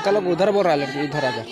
लड़का लोग उधर बोल रहा है, लड़की इधर आ जा।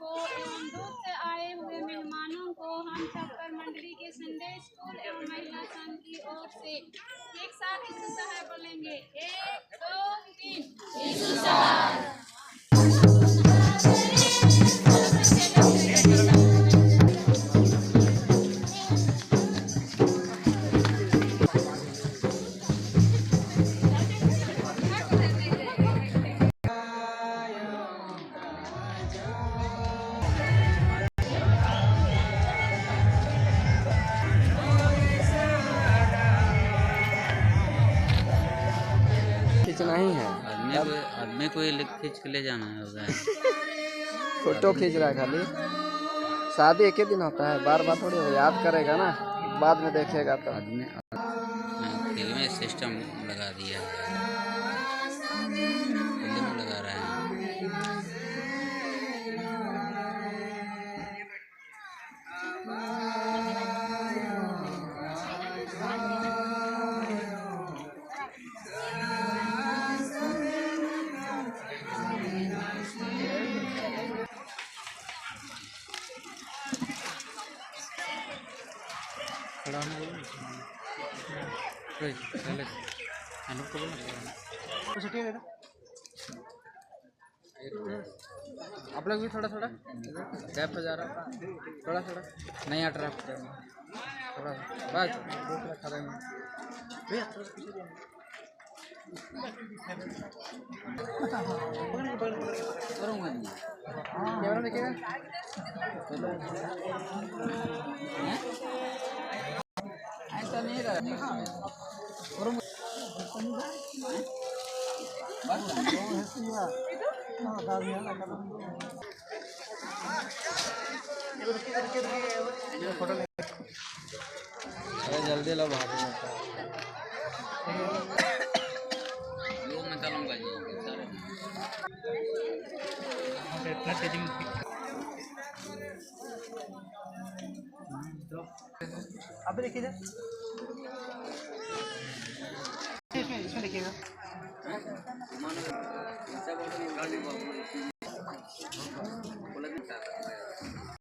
को एवं दूर से आए हुए मेहमानों को हम छप्पर मंडली के संडे स्कूल एवं महिला संघ की ओर से एक साथ यीशु सहाय बोलेंगे। 1 2 3 यीशु सहाय। खींचना ही है। आदमी को ये खींच के ले जाना है होगा। फोटो खींच रहा है खाली। शादी एक ही दिन होता है, बार बार थोड़ी याद करेगा ना, बाद में देखेगा तो। आदमी फिल्म सिस्टम लगा दिया है, फिल्म लगा रहे हैं। आप लोग भी थोड़ा थोड़ा गैप पे जा रहा, थोड़ा थोड़ा नहीं हट रहा, थोड़ा बस खड़े में कैमरा देखिएगा। ऐसा नहीं रहा। अरे जल्दी लो भाग अब देखिए इसमें देखिएगा।